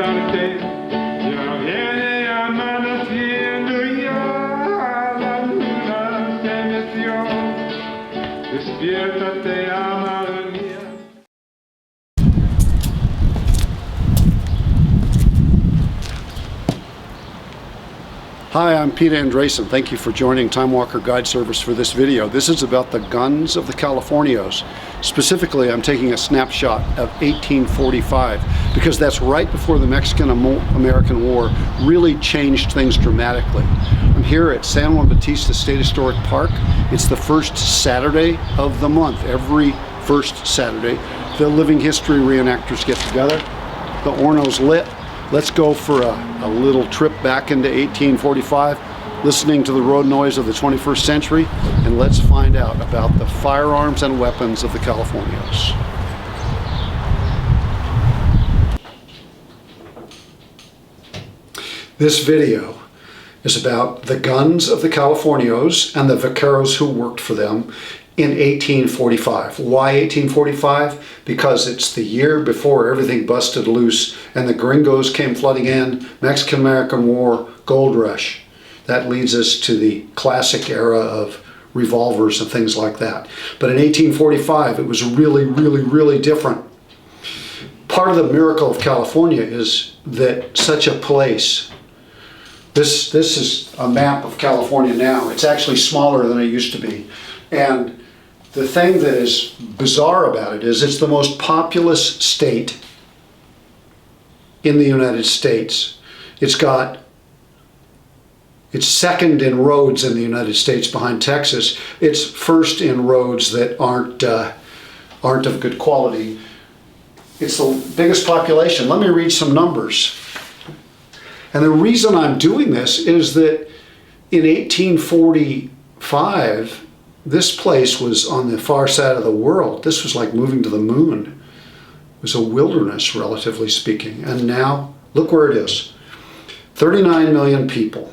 despertarte, ya viene amaneciendo ya, la luna se metió, despiértate, amada mía. Hi, I'm Pete Andresen. Thank you for joining Time Walker Guide Service for this video. This is about the guns of the Californios. Specifically, I'm taking a snapshot of 1845 because that's right before the Mexican-American War really changed things dramatically. I'm here at San Juan Bautista State Historic Park. It's the first Saturday of the month. Every first Saturday, the living history reenactors get together. The Orno's lit. Let's go for a little trip back into 1845, listening to the road noise of the 21st century, and let's find out about the firearms and weapons of the Californios. This video is about the guns of the Californios and the Vaqueros who worked for them in 1845. Why 1845? Because it's the year before everything busted loose and the gringos came flooding in, Mexican-American War, gold rush. That leads us to the classic era of revolvers and things like that. But in 1845, it was really different. Part of the miracle of California is that such a place, this is a map of California now. It's actually smaller than it used to be. And the thing that is bizarre about it is it's the most populous state in the United States. It's second in roads in the United States behind Texas. It's first in roads that aren't of good quality. It's the biggest population. Let me read some numbers. And the reason I'm doing this is that in 1845, this place was on the far side of the world. This was like moving to the moon. It was a wilderness, relatively speaking. And now, look where it is. 39 million people.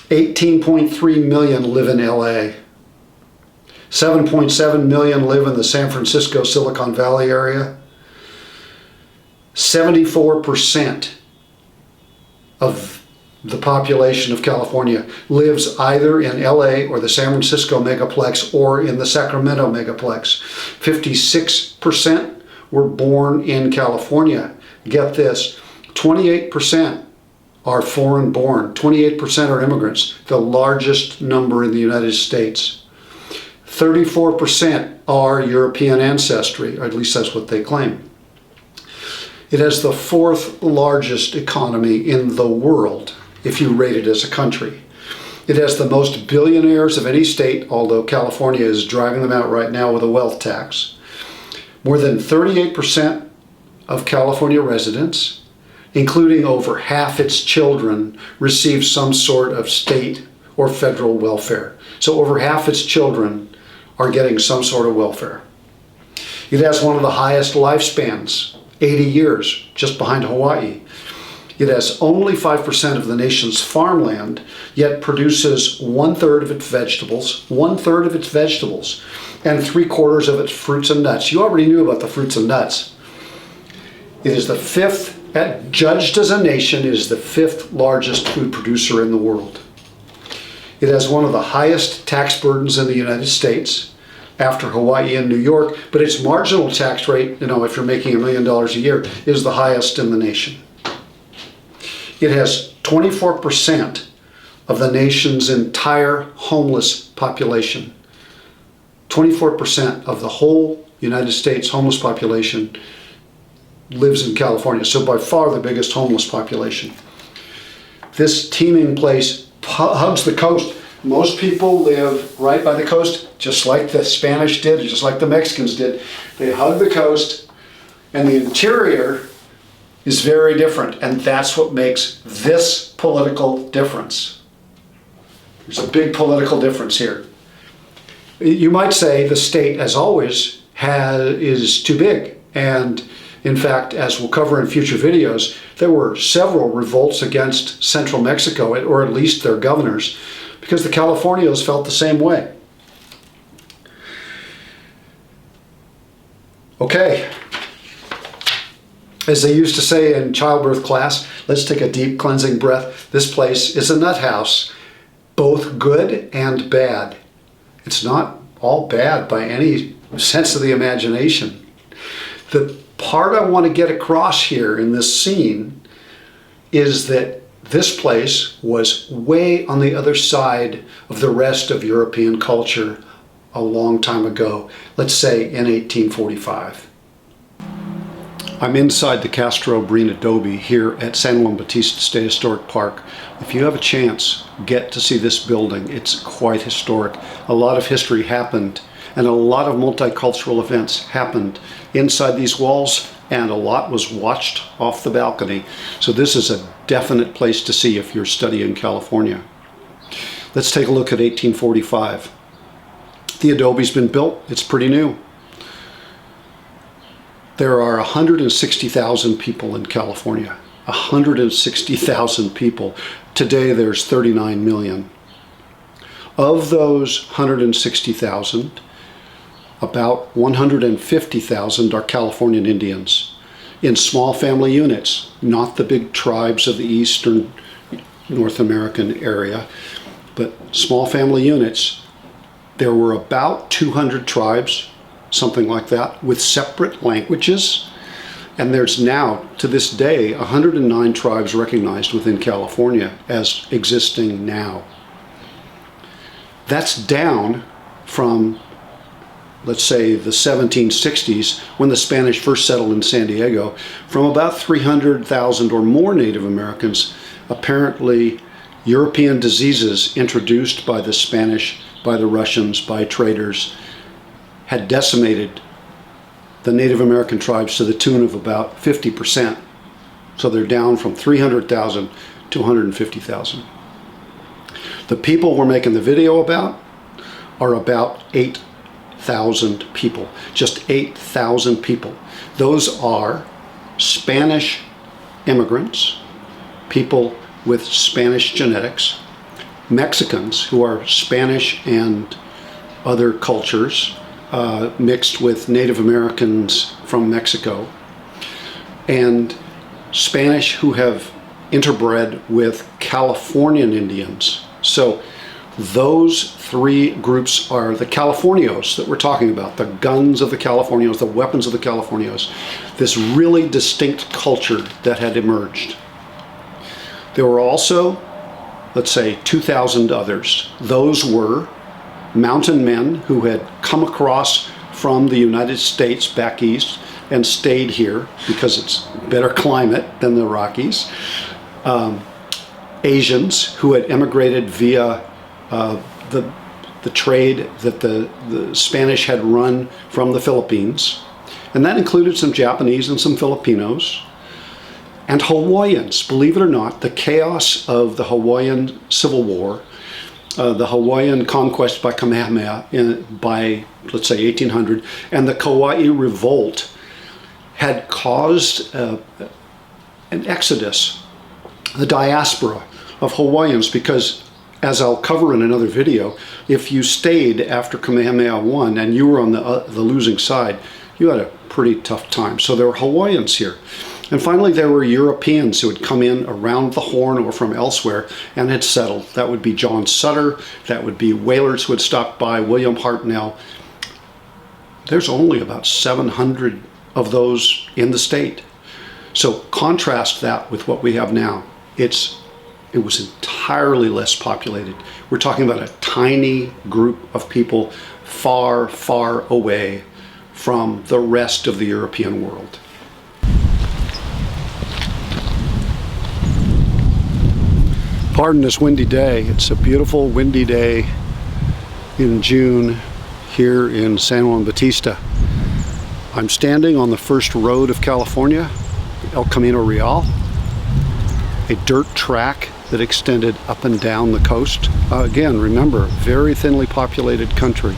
18.3 million live in LA. 7.7 million live in the San Francisco Silicon Valley area. 74% of the population of California lives either in LA or the San Francisco megaplex or in the Sacramento megaplex. 56% were born in California. Get this, 28% are foreign born. 28% are immigrants, the largest number in the United States. 34% are European ancestry, or at least that's what they claim. It has the fourth largest economy in the world, if you rate it as a country. It has the most billionaires of any state, although California is driving them out right now with a wealth tax. More than 38% of California residents, including over half its children, receive some sort of state or federal welfare. So over half its children are getting some sort of welfare. It has one of the highest lifespans, 80 years, just behind Hawaii. It has only 5% of the nation's farmland, yet produces 1/3 of its vegetables, 1/3 of its vegetables, and 3/4 of its fruits and nuts. You already knew about the fruits and nuts. It is the fifth, judged as a nation, it is the fifth largest food producer in the world. It has one of the highest tax burdens in the United States, after Hawaii and New York, but its marginal tax rate, if you're making $1 million a year, is the highest in the nation. It has 24% of the nation's entire homeless population. 24% of the whole United States homeless population lives in California, so by far the biggest homeless population. This teeming place hugs the coast. Most people live right by the coast, just like the Spanish did, just like the Mexicans did. They hug the coast, and the interior is very different, and that's what makes this political difference. There's a big political difference here. You might say the state, as always, is too big, and in fact, as we'll cover in future videos, there were several revolts against central Mexico, or at least their governors, because the Californios felt the same way. Okay, As they used to say in childbirth class, let's take a deep cleansing breath. This place is a nut house, both good and bad. It's not all bad by any sense of the imagination. The part I want to get across here in this scene is that this place was way on the other side of the rest of European culture a long time ago, let's say in 1845. I'm inside the Castro Breen Adobe here at San Juan Bautista State Historic Park. If you have a chance, get to see this building. It's quite historic. A lot of history happened and a lot of multicultural events happened inside these walls, and a lot was watched off the balcony. So this is a definite place to see if you're studying California. Let's take a look at 1845. The adobe's been built. It's pretty new. There are 160,000 people in California. 160,000 people. Today there's 39 million. Of those 160,000, about 150,000 are Californian Indians in small family units, not the big tribes of the eastern North American area, but small family units. There were about 200 tribes, something like that, with separate languages. And there's now, to this day, 109 tribes recognized within California as existing now. That's down from, let's say, the 1760s, when the Spanish first settled in San Diego, from about 300,000 or more Native Americans. Apparently, European diseases introduced by the Spanish, by the Russians, by traders, had decimated the Native American tribes to the tune of about 50%. So they're down from 300,000 to 150,000. The people we're making the video about are about 8,000 people, just 8,000 people. Those are Spanish immigrants, people with Spanish genetics, Mexicans who are Spanish and other cultures, mixed with Native Americans from Mexico, and Spanish who have interbred with Californian Indians. So those three groups are the Californios that we're talking about, the guns of the Californios, the weapons of the Californios, this really distinct culture that had emerged. There were also, let's say, 2,000 others. Those were mountain men who had come across from the United States back east and stayed here because it's better climate than the Rockies. Asians who had emigrated via the trade that the Spanish had run from the Philippines. And that included some Japanese and some Filipinos. And Hawaiians, believe it or not, the chaos of the Hawaiian Civil War, the Hawaiian conquest by Kamehameha by, let's say, 1800, and the Kauai Revolt had caused an exodus, the diaspora of Hawaiians, because, as I'll cover in another video, if you stayed after Kamehameha won and you were on the losing side, you had a pretty tough time. So there were Hawaiians here. And finally, there were Europeans who had come in around the Horn or from elsewhere and had settled. That would be John Sutter, that would be whalers who had stopped by, William Hartnell. There's only about 700 of those in the state. So contrast that with what we have now. It was entirely less populated. We're talking about a tiny group of people far, far away from the rest of the European world. Pardon this windy day. It's a beautiful windy day in June here in San Juan Bautista. I'm standing on the first road of California, El Camino Real, a dirt track that extended up and down the coast. Again, remember, very thinly populated country.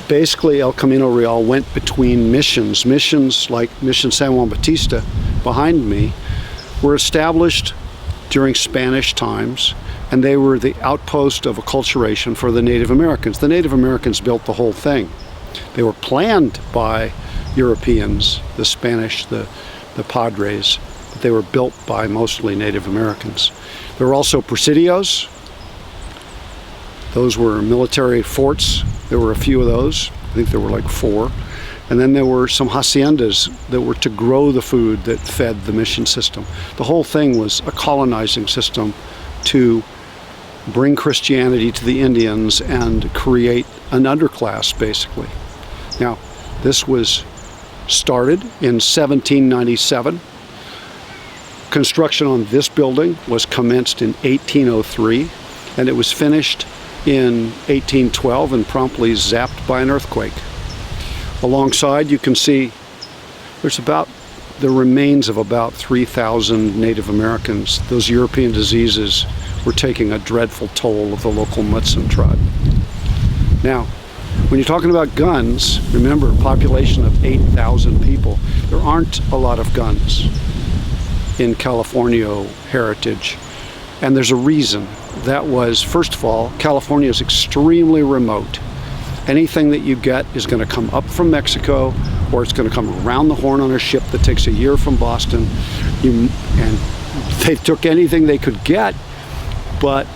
Basically, El Camino Real went between missions. Missions like Mission San Juan Bautista behind me were established during Spanish times, and they were the outpost of acculturation for the Native Americans. The Native Americans built the whole thing. They were planned by Europeans, the Spanish, the Padres, but they were built by mostly Native Americans. There were also presidios. Those were military forts. There were a few of those. I think there were like 4. And then there were some haciendas that were to grow the food that fed the mission system. The whole thing was a colonizing system to bring Christianity to the Indians and create an underclass, basically. Now, this was started in 1797. Construction on this building was commenced in 1803, and it was finished in 1812 and promptly zapped by an earthquake. Alongside, you can see there's about the remains of about 3,000 Native Americans. Those European diseases were taking a dreadful toll of the local Mutsun tribe. Now, when you're talking about guns, remember, a population of 8,000 people, there aren't a lot of guns in Californio heritage. And there's a reason. That was, first of all, California is extremely remote. Anything that you get is going to come up from Mexico, or it's going to come around the horn on a ship that takes a year from Boston. And they took anything they could get, but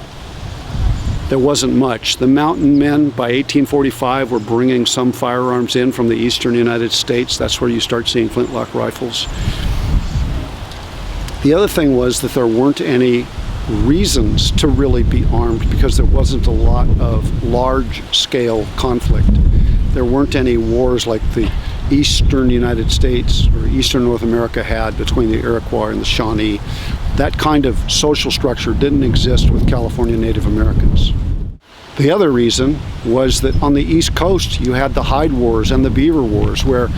there wasn't much. The mountain men by 1845 were bringing some firearms in from the eastern United States. That's where you start seeing flintlock rifles. The other thing was that there weren't any reasons to really be armed because there wasn't a lot of large-scale conflict. There weren't any wars like the eastern United States or eastern North America had between the Iroquois and the Shawnee. That kind of social structure didn't exist with California Native Americans. The other reason was that on the East Coast you had the Hide Wars and the Beaver Wars, where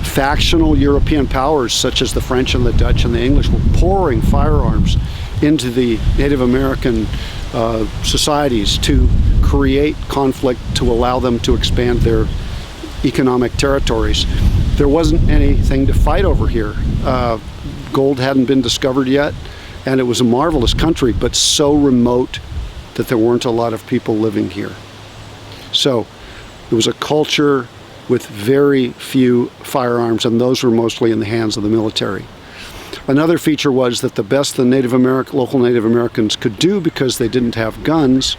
factional European powers such as the French and the Dutch and the English were pouring firearms into the Native American societies to create conflict, to allow them to expand their economic territories. There wasn't anything to fight over here. Gold hadn't been discovered yet, and it was a marvelous country, but so remote that there weren't a lot of people living here. So it was a culture with very few firearms, and those were mostly in the hands of the military. Another feature was that the best the local Native Americans could do, because they didn't have guns,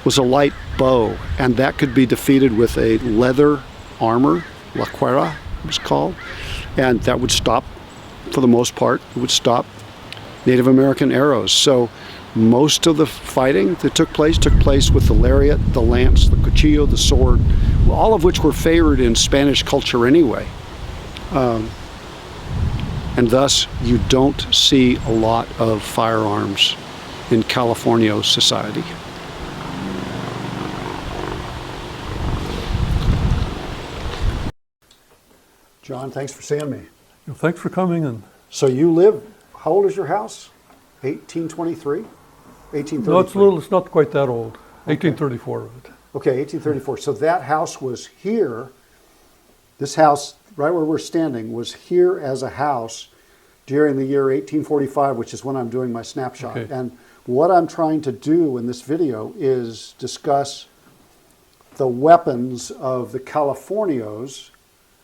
was a light bow, and that could be defeated with a leather armor, la cuera it was called, and that would stop, for the most part, it would stop Native American arrows. So most of the fighting that took place with the lariat, the lance, the cuchillo, the sword, all of which were favored in Spanish culture anyway. And thus, you don't see a lot of firearms in Californio society. John, thanks for seeing me. Well, thanks for coming. And so you live, how old is your house? 1823? 1833? no, it's not quite that old. 1834 of it. Okay, 1834. So that house was here. This house, right where we're standing, was here as a house during the year 1845, which is when I'm doing my snapshot. Okay. And what I'm trying to do in this video is discuss the weapons of the Californios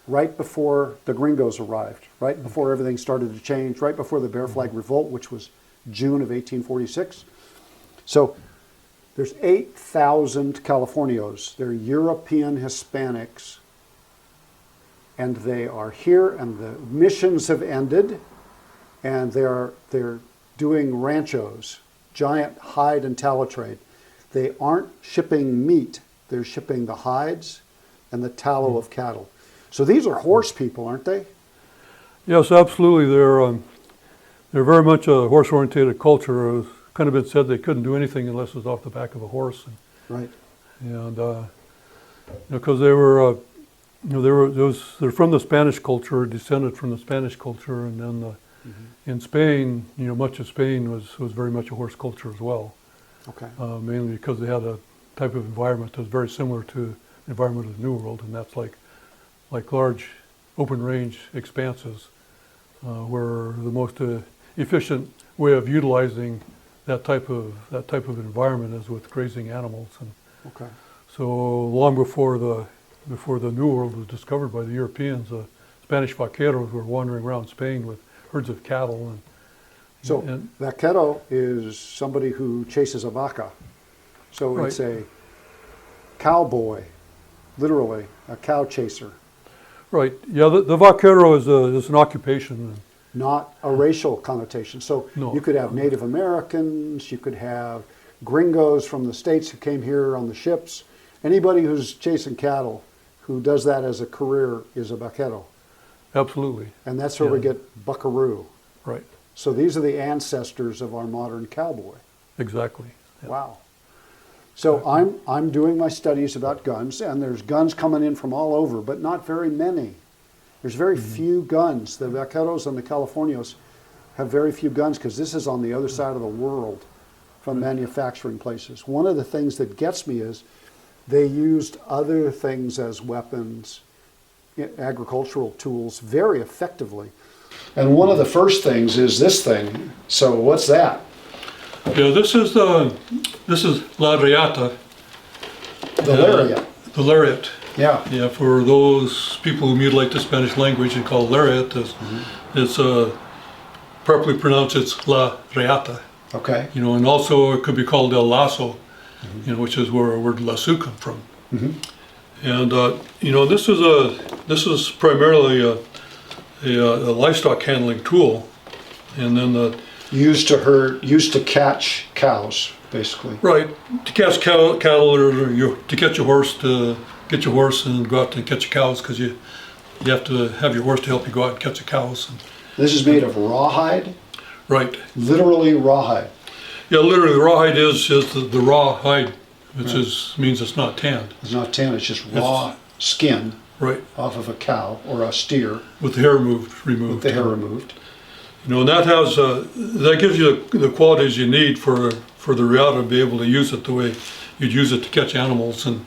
right before the gringos arrived, right before everything started to change, right before the Bear Flag Revolt, which was June of 1846. So there's 8,000 Californios. They're European Hispanics, and they are here, and the missions have ended, and they're doing ranchos, giant hide and tallow trade. They aren't shipping meat, they're shipping the hides and the tallow of cattle. So these are horse people, aren't they? Yes, absolutely. They're very much a horse-oriented culture. It's kind of been said they couldn't do anything unless it was off the back of a horse. Right. And because they were, they're from the Spanish culture, descended from the Spanish culture, and then in Spain, much of Spain was very much a horse culture as well. Okay. Mainly because they had a type of environment that was very similar to the environment of the New World, and that's like large open range expanses where the most efficient way of utilizing that type of environment is with grazing animals. And okay. so long before the before the New World was discovered by the Europeans, Spanish vaqueros were wandering around Spain with herds of cattle. So And- vaquero is somebody who chases a vaca. So Right. it's a cowboy, literally, a cow chaser, Right, yeah, the vaquero is an occupation. not a racial connotation. So No. you could have Native Americans, you could have gringos from the States who came here on the ships. Anybody who's chasing cattle who does that as a career is a vaquero. Absolutely, And that's where we Yeah. get buckaroo. right, So these are the ancestors of our modern cowboy. exactly. Yeah. Wow. So I'm doing my studies about guns, and there's guns coming in from all over, but not very many. There's very few guns. The Vaqueros and the Californios have very few guns because this is on the other side of the world from manufacturing places. One of the things that gets me is they used other things as weapons, agricultural tools, very effectively. And one of the first things is this thing. So what's that? Yeah, this is La Riata, The lariat. the lariat. Yeah. Yeah, for those people who mutilate the Spanish language and call it lariat, it's properly pronounced, it's La Riata. Okay. You know, and also it could be called El Lazo, you know, which is where our word lasso come from. And you know, this is primarily a livestock handling tool, and then Used to catch cows, basically. right to catch cattle or to catch a horse, to get your horse and go out and catch cows, because you have to have your horse to help you go out and catch the cows. This is made of rawhide, Right. literally rawhide. Yeah, literally, rawhide is the raw hide, which means it's not tanned. It's not tan, it's just raw skin Right. off of a cow or a steer With the hair removed. with the hair removed. You know, and that has that gives you the qualities you need for the riata to be able to use it the way you'd use it to catch animals, and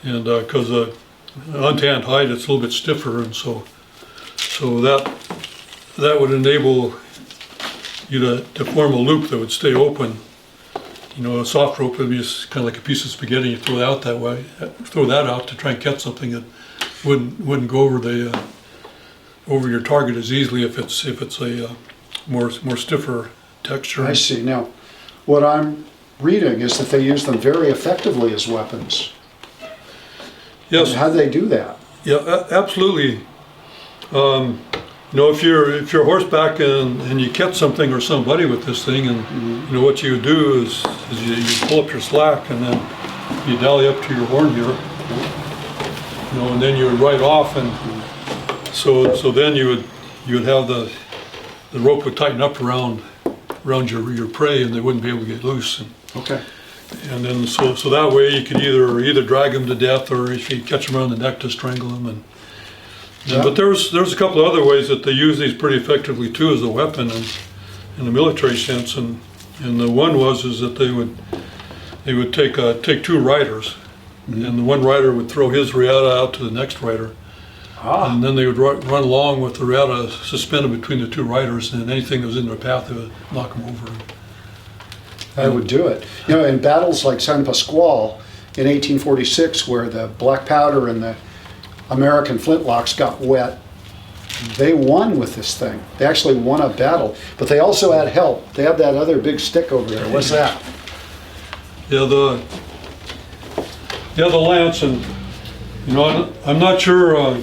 because untanned hide, it's a little bit stiffer, and so that would enable you to form a loop that would stay open. You know, a soft rope would be just kind of like a piece of spaghetti. You throw that out that way, throw that out to try and catch something that wouldn't go over your target as easily if it's a more stiffer texture. I see. Now, what I'm reading is that they use them very effectively as weapons. Yes. How do they do that? Yeah, absolutely. You know, if you're horseback and you catch something or somebody with this thing, and you know what you do is you pull up your slack and then you dally up to your horn here, you know, and then you would ride off, and so then you would have the rope would tighten up around your prey, and they wouldn't be able to get loose. Okay. And then so that way you could either drag them to death, or if you catch them around the neck, to strangle them. And Yeah. but there's a couple of other ways that they use these pretty effectively too as a weapon in the military sense. And the one is that they would take two riders, and the one rider would throw his riata out to the next rider, and then they would run along with the riata suspended between the two riders, and anything that was in their path, they would knock them over. I would do it. You know, in battles like San Pasqual in 1846, where the black powder and the American flintlocks got wet, they won with this thing. They actually won a battle, but they also had help. They have that other big stick over there. What's that? Yeah, the lance, and you know, I'm not sure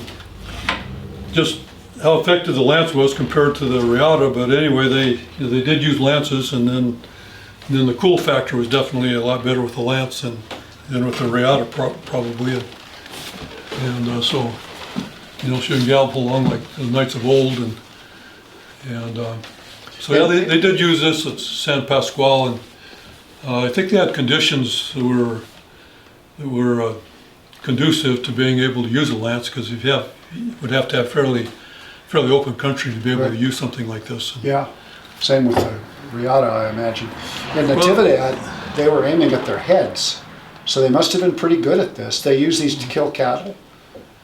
just how effective the lance was compared to the riata, but anyway, they did use lances, and then the cool factor was definitely a lot better with the lance than with the riata, probably. And so, you know, she can gallop along like the knights of old, and so yeah, they did use this at San Pasqual, and I think they had conditions that were conducive to being able to use a lance, because you would have to have fairly open country to be able to use something like this. Yeah, same with the riata, I imagine. In Nativity, they were aiming at their heads, so they must have been pretty good at this. They use these to kill cattle.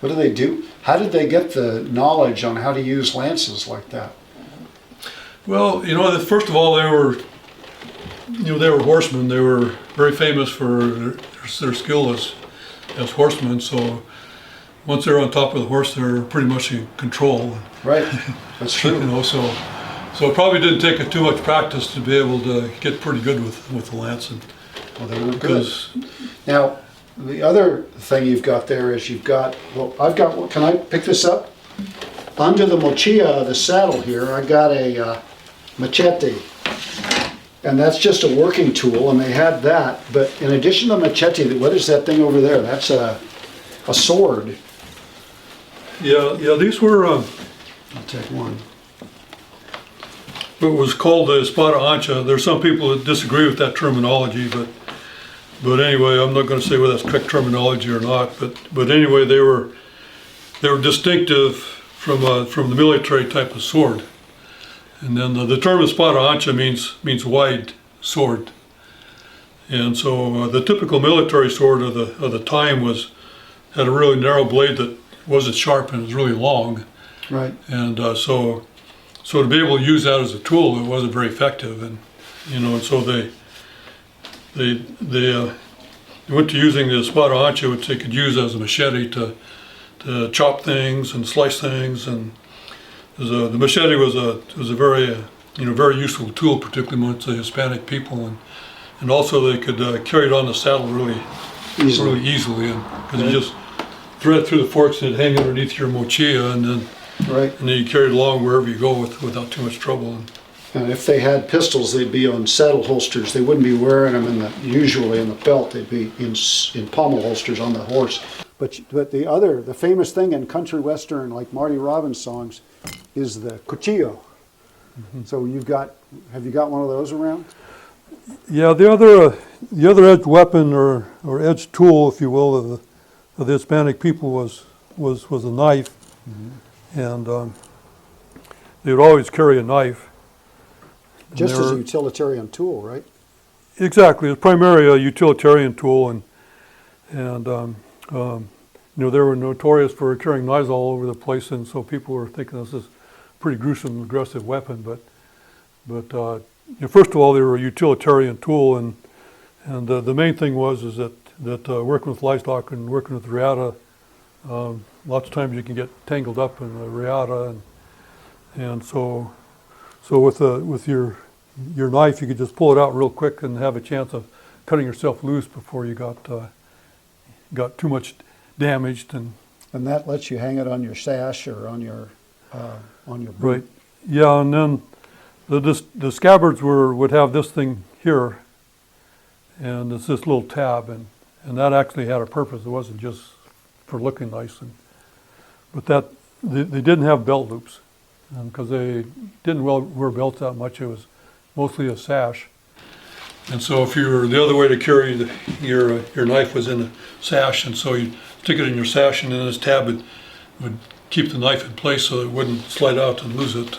What do they do? How did they get the knowledge on how to use lances like that? Well, you know, first of all, they were horsemen. They were very famous for their skill as horsemen. So, once they're on top of the horse, they're pretty much in control. Right. That's true. You know, so it probably didn't take too much practice to be able to get pretty good with the lance. And Well, they were good. because Now, the other thing you've got there is you've got, well, I've got, can I pick this up? Under the mochila, the saddle here, I got a machete. And that's just a working tool, and they had that. But in addition to machete, what is that thing over there? That's a sword. yeah, these were I'll take one. what was called the espada ancha. There's some people that disagree with that terminology, but anyway, I'm not going to say whether that's correct terminology or not. But anyway, they were distinctive from the military type of sword. And then the term espada ancha means wide sword. And so the typical military sword of the time had a really narrow blade that wasn't sharp and was really long. Right. And so to be able to use that as a tool, it wasn't very effective. And and so they went to using the espada ancha, which they could use as a machete to chop things and slice things. And the machete was a very very useful tool, particularly amongst the Hispanic people, and also they could carry it on the saddle really easily, and because you just thread it through the forks and it'd hang underneath your mochila, and then you carry it along wherever you go without too much trouble. And if they had pistols, they'd be on saddle holsters. They wouldn't be wearing them usually in the belt. They'd be in pommel holsters on the horse. But the famous thing in country western, like Marty Robbins songs, is the cuchillo. Mm-hmm. So have you got one of those around? Yeah, the other edged weapon or edged tool, if you will, of the Hispanic people was a knife, mm-hmm. and they would always carry a knife. Just as a utilitarian tool, right? Exactly, it's primarily a utilitarian tool, and they were notorious for carrying knives all over the place, and so people were thinking this is a pretty gruesome, aggressive weapon. But first of all, they were a utilitarian tool, and the main thing was that working with livestock and working with riata, lots of times you can get tangled up in the riata, and so with your knife, you could just pull it out real quick and have a chance of cutting yourself loose before you got too much damaged. And that lets you hang it on your sash or on your boot. Right. Yeah, and then the scabbards would have this thing here, and it's this little tab, and that actually had a purpose. It wasn't just for looking nice, but they didn't have belt loops, because they didn't wear belts that much. It was mostly a sash, and so if you were the other way to carry your knife was in a sash, and so you stick it in your sash, and then this tab would keep the knife in place so it wouldn't slide out and lose it.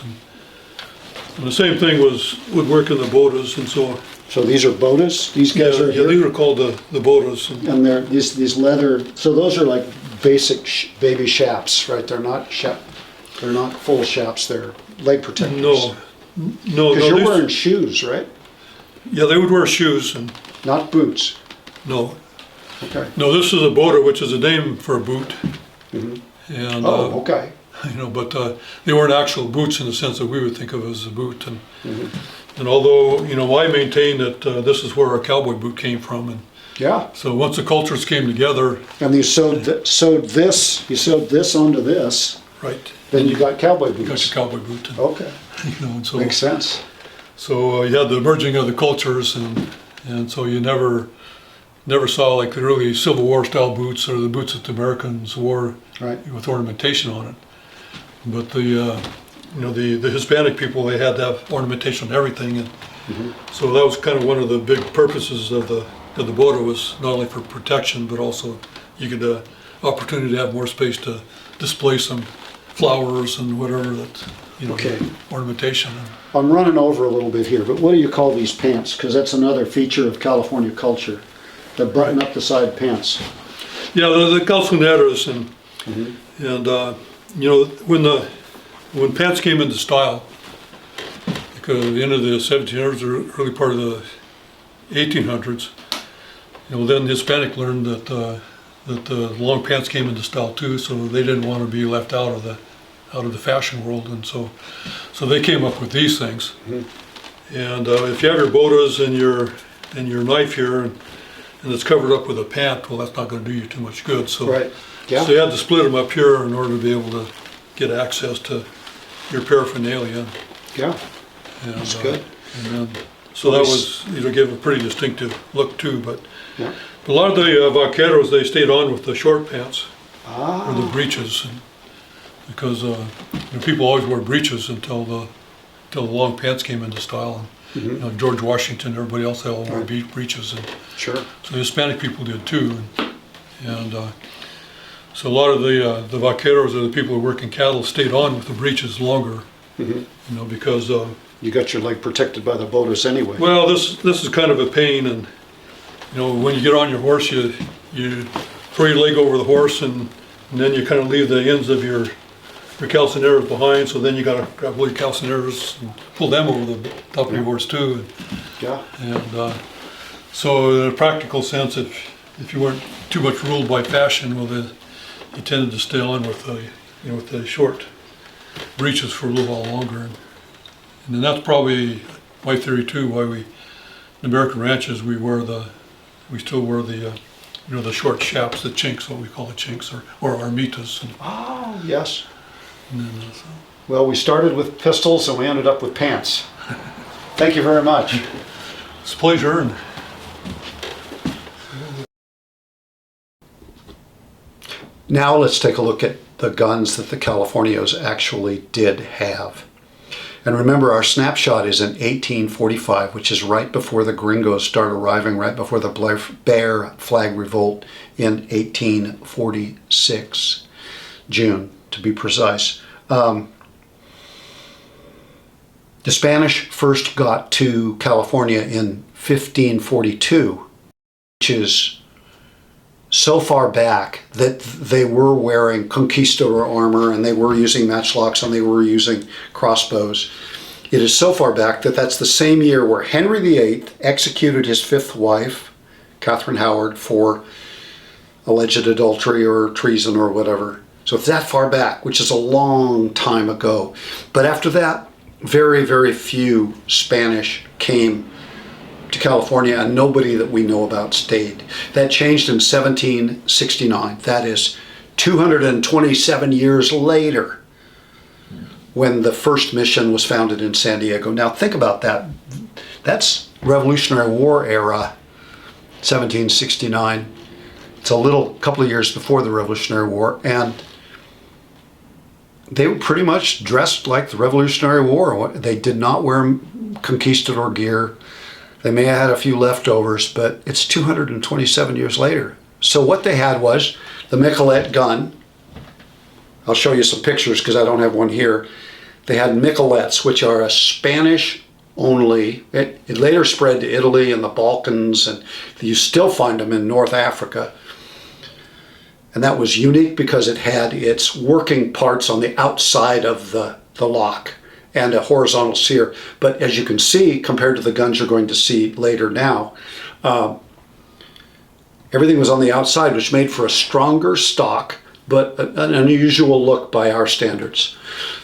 And the same thing would work in the bodas, and so. So these are bodas? These guys are here? Yeah, these are called the bodas. And they're these leather, so those are like basic baby chaps, right? They're not full chaps, they're leg protectors. No. Because you're wearing shoes, right? Yeah, they would wear shoes. And not boots. No. Okay. No, this is a boda, which is a name for a boot. Mm-hmm. And, okay. But they weren't actual boots in the sense that we would think of as a boot. And although, I maintain that this is where our cowboy boot came from. And yeah. So once the cultures came together. And you sewed this onto this. Right. Then you got cowboy boots. You got your cowboy boot. And, okay. And so, makes sense. So you had the merging of the cultures, and so you never saw like the really Civil War style boots or the boots that the Americans wore with ornamentation on it. But the Hispanic people, they had to have ornamentation on everything, and so that was kind of one of the big purposes of the boda, was not only for protection, but also you could opportunity to have more space to display some flowers and whatever that ornamentation. I'm running over a little bit here, but what do you call these pants? Because that's another feature of California culture, the button up the side pants. Yeah, the calzoneros, and when pants came into style, because at the end of the 1700s or early part of the 1800s, then the Hispanic learned that that the long pants came into style too, so they didn't want to be left out of the fashion world, and so they came up with these things. And if you have your botas and your knife here, and it's covered up with a pant, well, that's not going to do you too much good. So, Right. Yeah. so you had to split them up here in order to be able to get access to your paraphernalia. Yeah. And, That's good. And then, so that was, give a pretty distinctive look too. But Yeah. a lot of the vaqueros, they stayed on with the short pants or the Ah. breeches, because people always wore breeches until the long pants came into style. And, George Washington, everybody else, they all wore breeches, and Sure. so the Hispanic people did too. And so a lot of the vaqueros, or the people who work in cattle, stayed on with the breeches longer. Because You got your leg protected by the botas anyway. well, this is kind of a pain, and when you get on your horse, you throw your leg over the horse, and then you kind of leave the ends of your calzoneras behind. So then you got to grab all your calzoneras and pull them over the top of your horse too. Yeah. And so, in a practical sense, if you weren't too much ruled by fashion, well, you tended to stay on with the short breeches for a little while longer. And then that's probably my theory too, why in American ranches we still wear the short chaps, the chinks, what we call the chinks, or armitas. Oh, yes. And then, Well, we started with pistols and we ended up with pants. Thank you very much. it's a pleasure. And Now let's take a look at the guns that the Californios actually did have. And remember, our snapshot is in 1845, which is right before the gringos start arriving, right before the Bear Flag Revolt in 1846, June to be precise. The Spanish first got to California in 1542, which is so far back that they were wearing conquistador armor and they were using matchlocks and they were using crossbows. It is so far back that that's the same year where Henry VIII executed his fifth wife, Catherine Howard, for alleged adultery or treason or whatever. So it's that far back, which is a long time ago. But after that, very, very few Spanish came to California, and nobody that we know about stayed. That changed in 1769. That is 227 years later, when the first mission was founded in San Diego. Now think about that. That's Revolutionary War era, 1769. It's a couple of years before the Revolutionary War, and they were pretty much dressed like the Revolutionary War. They did not wear conquistador gear. They may have had a few leftovers, but it's 227 years later. So what they had was the Miquelet gun. I'll show you some pictures because I don't have one here. They had Miquelets, which are a Spanish only. It later spread to Italy and the Balkans, and you still find them in North Africa. And that was unique because it had its working parts on the outside of the lock and a horizontal sear. But as you can see, compared to the guns you're going to see later now, everything was on the outside, which made for a stronger stock, but an unusual look by our standards.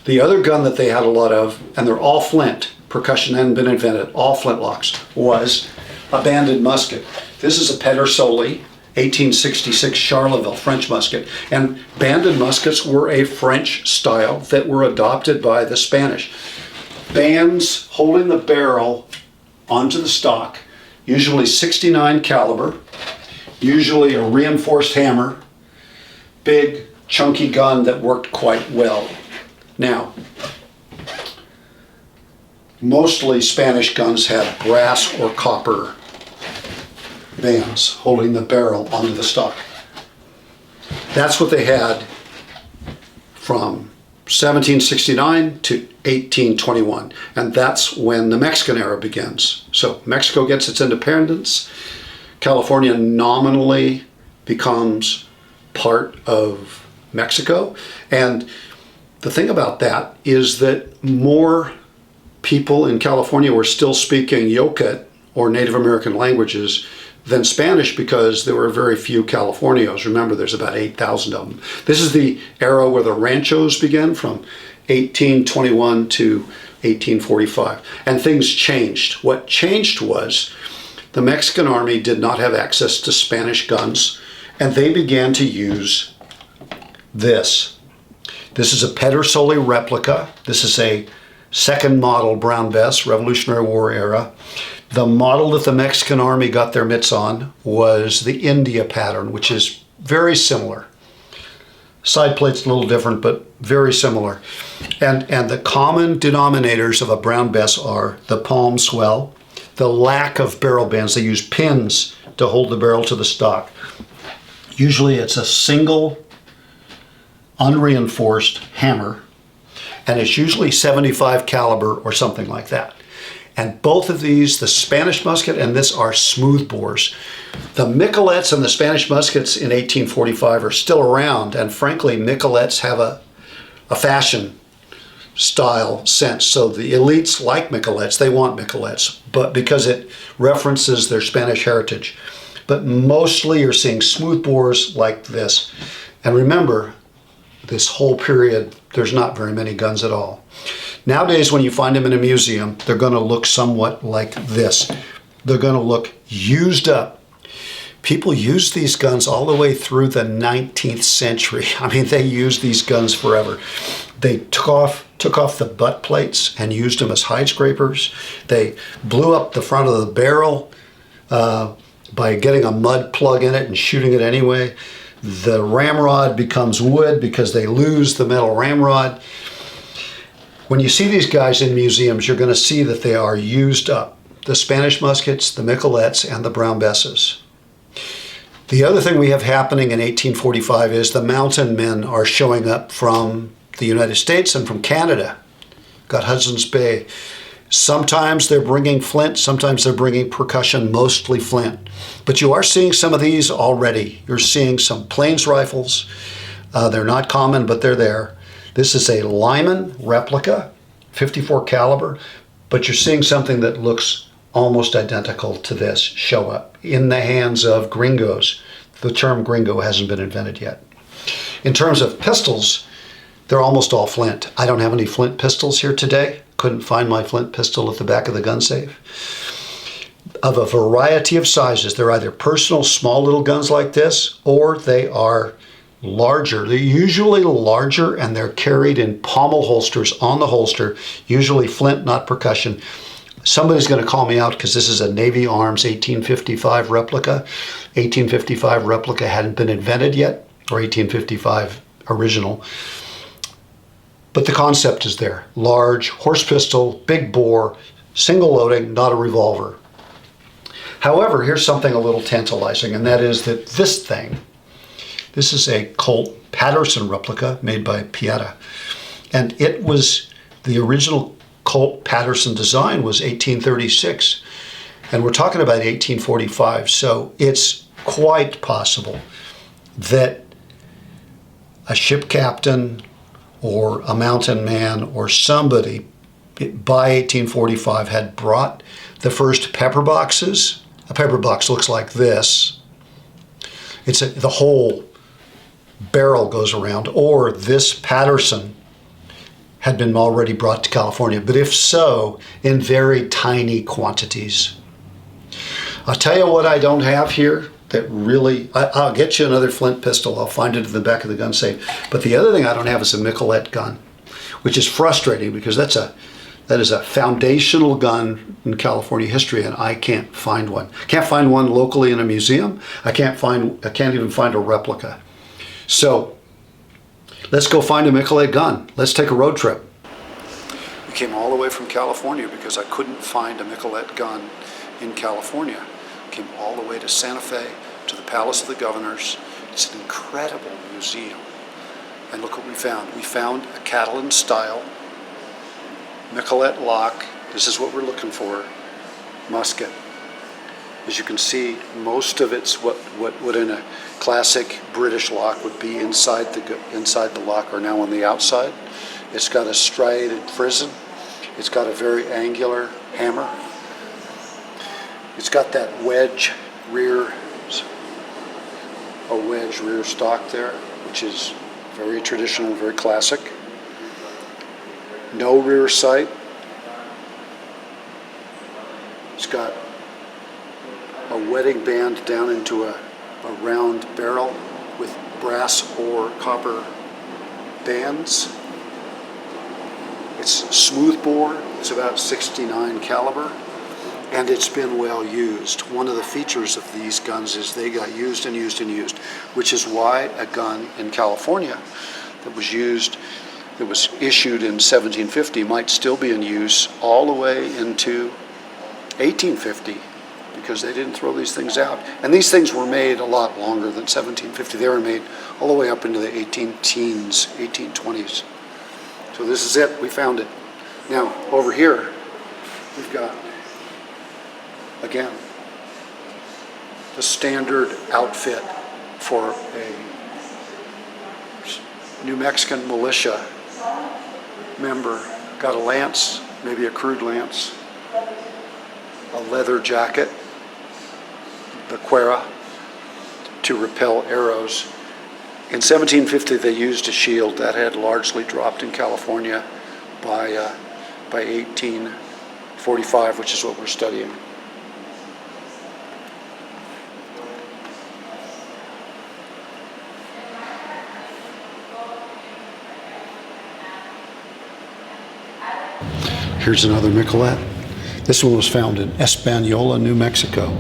The other gun that they had a lot of, and they're all flint, percussion hadn't been invented, all flintlocks, was a banded musket. This is a Pedersoli 1866 Charleville French musket, and banded muskets were a French style that were adopted by the Spanish. Bands holding the barrel onto the stock, usually 69 caliber, usually a reinforced hammer, big chunky gun that worked quite well. Now, mostly Spanish guns had brass or copper bands holding the barrel onto the stock. That's what they had from 1769 to 1821, and that's when the Mexican era begins. So Mexico gets its independence. California nominally becomes part of Mexico, and the thing about that is that more people in California were still speaking Yoket or Native American languages than Spanish because there were very few Californios. Remember, there's about 8,000 of them. This is the era where the ranchos began, from 1821 to 1845. And things changed. What changed was the Mexican army did not have access to Spanish guns, and they began to use this. This is a Pedersoli replica. This is a second model brown vest, Revolutionary War era. The model that the Mexican army got their mitts on was the India pattern, which is very similar. Side plate's a little different, but very similar. And the common denominators of a brown vest are the palm swell, the lack of barrel bands. They use pins to hold the barrel to the stock. Usually it's a single unreinforced hammer, and it's usually 75 caliber or something like that. And both of these, the Spanish musket and this, are smooth bores. The Miquelets and the Spanish muskets in 1845 are still around, and frankly, Miquelets have a fashion style sense. So the elites like Miquelets, they want Miquelets, but because it references their Spanish heritage. But mostly you're seeing smooth bores like this. And remember, this whole period, there's not very many guns at all. Nowadays, when you find them in a museum, they're going to look somewhat like this. They're going to look used up. People used these guns all the way through the 19th century. I mean, they used these guns forever. They took off the butt plates and used them as hide scrapers. They blew up the front of the barrel by getting a mud plug in it and shooting it anyway. The ramrod becomes wood because they lose the metal ramrod. When you see these guys in museums, you're going to see that they are used up. The Spanish muskets, the Miquelets, and the brown besses. The other thing we have happening in 1845 is the mountain men are showing up from the United States and from Canada. Got Hudson's Bay. Sometimes they're bringing flint, sometimes they're bringing percussion, mostly flint. But you are seeing some of these already. You're seeing some plains rifles. They're not common, but they're there. This is a Lyman replica, 54 caliber, but you're seeing something that looks almost identical to this show up in the hands of gringos. The term gringo hasn't been invented yet. In terms of pistols, they're almost all flint. I don't have any flint pistols here today. Couldn't find my flint pistol at the back of the gun safe. Of a variety of sizes, they're either personal small little guns like this, or they are larger. They're usually larger, and they're carried in pommel holsters on the holster, usually flint, not percussion. Somebody's going to call me out because this is a Navy Arms 1855 replica. 1855 replica hadn't been invented yet, or 1855 original. But the concept is there. Large, horse pistol, big bore, single loading, not a revolver. However, here's something a little tantalizing, and that is that this thing, this is a Colt Patterson replica made by Pieta. And it was, the original Colt Patterson design was 1836. And we're talking about 1845. So it's quite possible that a ship captain or a mountain man or somebody by 1845 had brought the first pepper boxes. A pepper box looks like this. The whole barrel goes around, or this Patterson had been already brought to California, but if so, in very tiny quantities. I'll tell you what I don't have here that really, I'll get you another flint pistol. I'll find it in the back of the gun safe. But the other thing I don't have is a Miquelet gun, which is frustrating because that is a foundational gun in California history, and I can't find one. Can't find one locally in a museum. I can't even find a replica. So let's go find a Miquelet gun. Let's take a road trip. We came all the way from California because I couldn't find a Miquelet gun in California. Came all the way to Santa Fe, to the Palace of the Governors. It's an incredible museum. And look what we found. We found a Catalan-style Miquelet lock. This is what we're looking for. Musket. As you can see, most of it's what in a classic British lock would be inside the lock, or now on the outside. It's got a striated frizzen. It's got a very angular hammer. It's got that wedge rear, a wedge rear stock there, which is very traditional, very classic. No rear sight. It's got a wetting band down into a round barrel with brass or copper bands. It's smooth bore, it's about 69 caliber, and it's been well used. One of the features of these guns is they got used and used and used, which is why a gun in California that was used, that was issued in 1750 might still be in use all the way into 1850, because they didn't throw these things out. And these things were made a lot longer than 1750. They were made all the way up into the 18 teens, 1820s. So this is it, we found it. Now, over here, we've got, again, the standard outfit for a New Mexican militia member. Got a lance, maybe a crude lance, a leather jacket, the cuera, to repel arrows. In 1750, they used a shield that had largely dropped in California by 1845, which is what we're studying. Here's another Miquelet. This one was found in Espanola, New Mexico.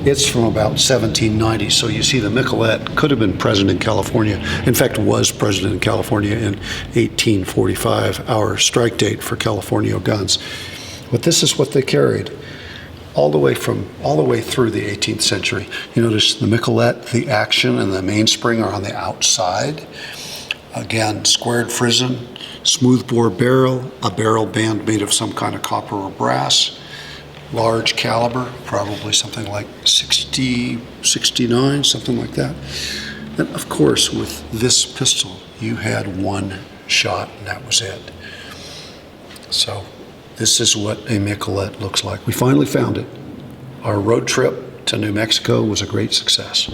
It's from about 1790, so you see the Miquelet could have been present in California. In fact, was present in California in 1845, our strike date for Californio guns. But this is what they carried all the way through the 18th century. You notice the Miquelet, the action and the mainspring are on the outside. Again, squared frizzen, smooth bore barrel, a barrel band made of some kind of copper or brass. Large caliber, probably something like 60, 69, something like that. And of course, with this pistol, you had one shot and that was it. So this is what a Miquelet looks like. We finally found it. Our road trip to New Mexico was a great success.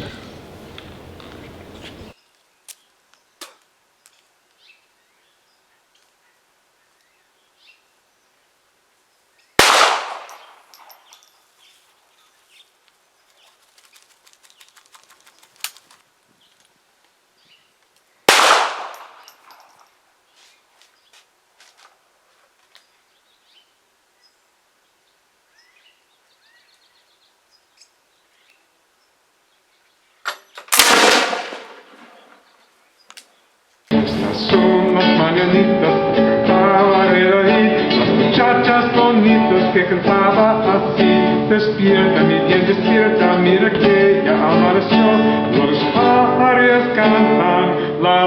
Son las mañanitas que cantaba el David, las muchachas bonitas que cantaba así. Despierta, mi bien, despierta, mira que ya amaneció. Los pájaros cantan la